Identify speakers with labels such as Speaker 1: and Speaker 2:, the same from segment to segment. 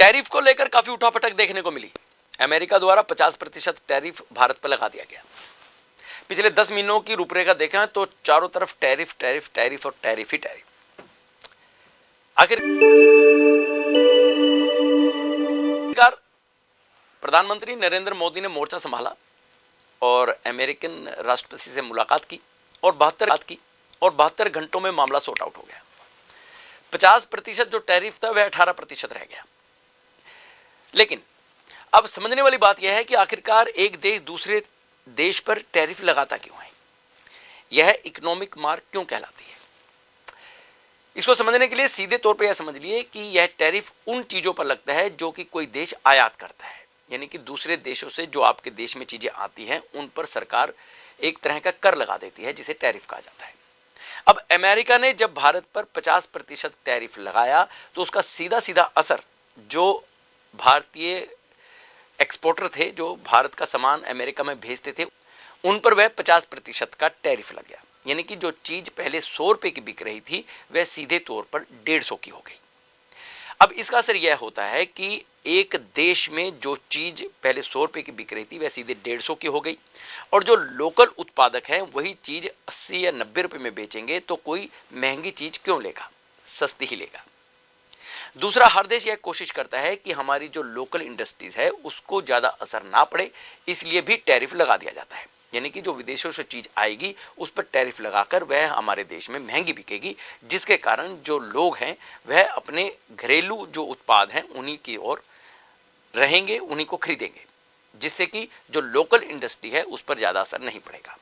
Speaker 1: Tariff को लेकर काफी उठापटक देखने को मिली। अमेरिका द्वारा 50% टैरिफ भारत पर लगा दिया गया। पिछले 10 महीनों की रूपरेखा देखें तो चारों तरफ टैरिफ टैरिफ टैरिफ और टैरिफ ही टैरिफ। आखिरकार प्रधानमंत्री नरेंद्र मोदी ने मोर्चा संभाला और अमेरिकन राष्ट्रपति से मुलाकात की और 72 घंटों में मामला सॉर्ट आउट हो गया। 50% जो टैरिफ था वह 18% रह गया। लेकिन अब समझने वाली बात यह है कि आखिरकार एक देश दूसरे देश पर टैरिफ लगाता क्यों है, यह इकोनॉमिक मार क्यों कहलाती है। इसको समझने के लिए सीधे तौर पर यह समझ लिए कि यह टैरिफ उन चीजों पर लगता है जो कि कोई देश आयात करता है, यानी कि दूसरे देशों से जो आपके देश में चीजें आती हैं उन पर सरकार एक तरह का कर लगा देती है जिसे टैरिफ कहा जाता है। अब अमेरिका ने जब भारत पर 50% टैरिफ लगाया तो उसका सीधा सीधा असर जो भारतीय एक्सपोर्टर थे, जो भारत का सामान अमेरिका में भेजते थे, उन पर वह 50% का टैरिफ लग गया। यानी कि जो चीज पहले 100 रुपए की बिक रही थी वह सीधे तौर पर 150 की हो गई। अब इसका असर यह होता है कि एक देश में जो चीज पहले 100 रुपए की बिक रही थी वह सीधे 150 की हो गई, और जो लोकल उत्पादक हैं वही चीज 80 या 90 रुपए में बेचेंगे तो कोई महंगी चीज क्यों लेगा, सस्ती ही लेगा। दूसरा, हर देश यह कोशिश करता है कि हमारी जो लोकल इंडस्ट्रीज है उसको ज्यादा असर ना पड़े, इसलिए भी टैरिफ लगा दिया जाता है। यानी कि जो विदेशों से चीज आएगी उस पर टैरिफ लगाकर वह हमारे देश में महंगी बिकेगी, जिसके कारण जो लोग हैं वह अपने घरेलू जो उत्पाद हैं उन्हीं की ओर रहेंगे, उन्हीं को खरीदेंगे, जिससे कि जो लोकल इंडस्ट्री है उस पर ज्यादा असर नहीं पड़ेगा।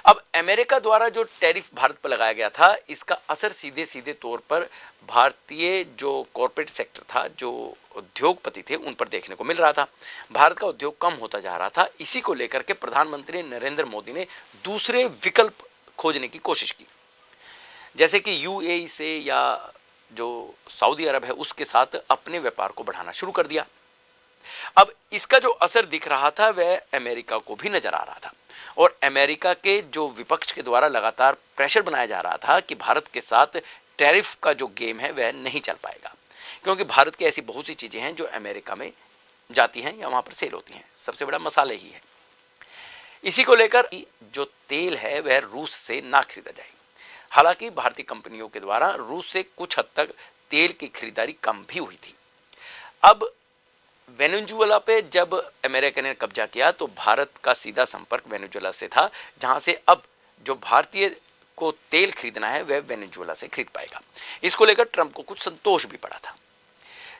Speaker 1: अब अमेरिका द्वारा जो टैरिफ भारत पर लगाया गया था इसका असर सीधे सीधे तौर पर भारतीय जो कॉर्पोरेट सेक्टर था, जो उद्योगपति थे, उन पर देखने को मिल रहा था। भारत का उद्योग कम होता जा रहा था। इसी को लेकर के प्रधानमंत्री नरेंद्र मोदी ने दूसरे विकल्प खोजने की कोशिश की, जैसे कि यूएई से या जो सऊदी अरब है उसके साथ अपने व्यापार को बढ़ाना शुरू कर दिया। अब इसका जो असर दिख रहा था वह अमेरिका को भी नजर आ रहा था, और अमेरिका के जो विपक्ष के द्वारा लगातार प्रेशर बनाया जा रहा था कि भारत के साथ टैरिफ का जो गेम है वह नहीं चल पाएगा, क्योंकि भारत की ऐसी बहुत सी चीजें हैं जो अमेरिका में जाती हैं या वहां पर सेल होती हैं। सबसे बड़ा मसाले ही है। इसी को लेकर जो तेल है वह रूस से ना खरीदा जाए। हालांकि भारतीय कंपनियों के द्वारा रूस से कुछ हद तक तेल की खरीदारी कम भी हुई थी। अब वेनेजुएला पे जब अमेरिका ने कब्जा किया तो भारत का सीधा संपर्क वेनेजुएला से था, जहां से अब जो भारतीय को तेल खरीदना है वह वेनेजुएला से खरीद पाएगा। इसको लेकर ट्रंप को कुछ संतोष भी पड़ा था।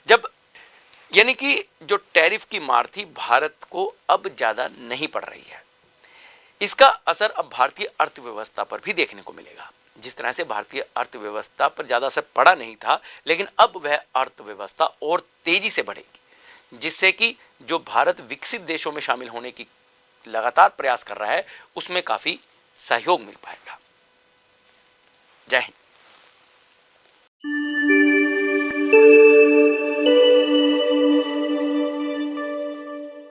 Speaker 1: जब यानी कि जो टैरिफ की मार थी भारत को अब ज्यादा नहीं पड़ रही है। इसका असर अब भारतीय अर्थव्यवस्था पर भी देखने को मिलेगा। जिस तरह से भारतीय अर्थव्यवस्था पर ज्यादा असर पड़ा नहीं था, लेकिन अब वह अर्थव्यवस्था और तेजी से बढ़ेगी, जिससे कि जो भारत विकसित देशों में शामिल होने की लगातार प्रयास कर रहा है उसमें काफी सहयोग मिल पाएगा। जय हिंद।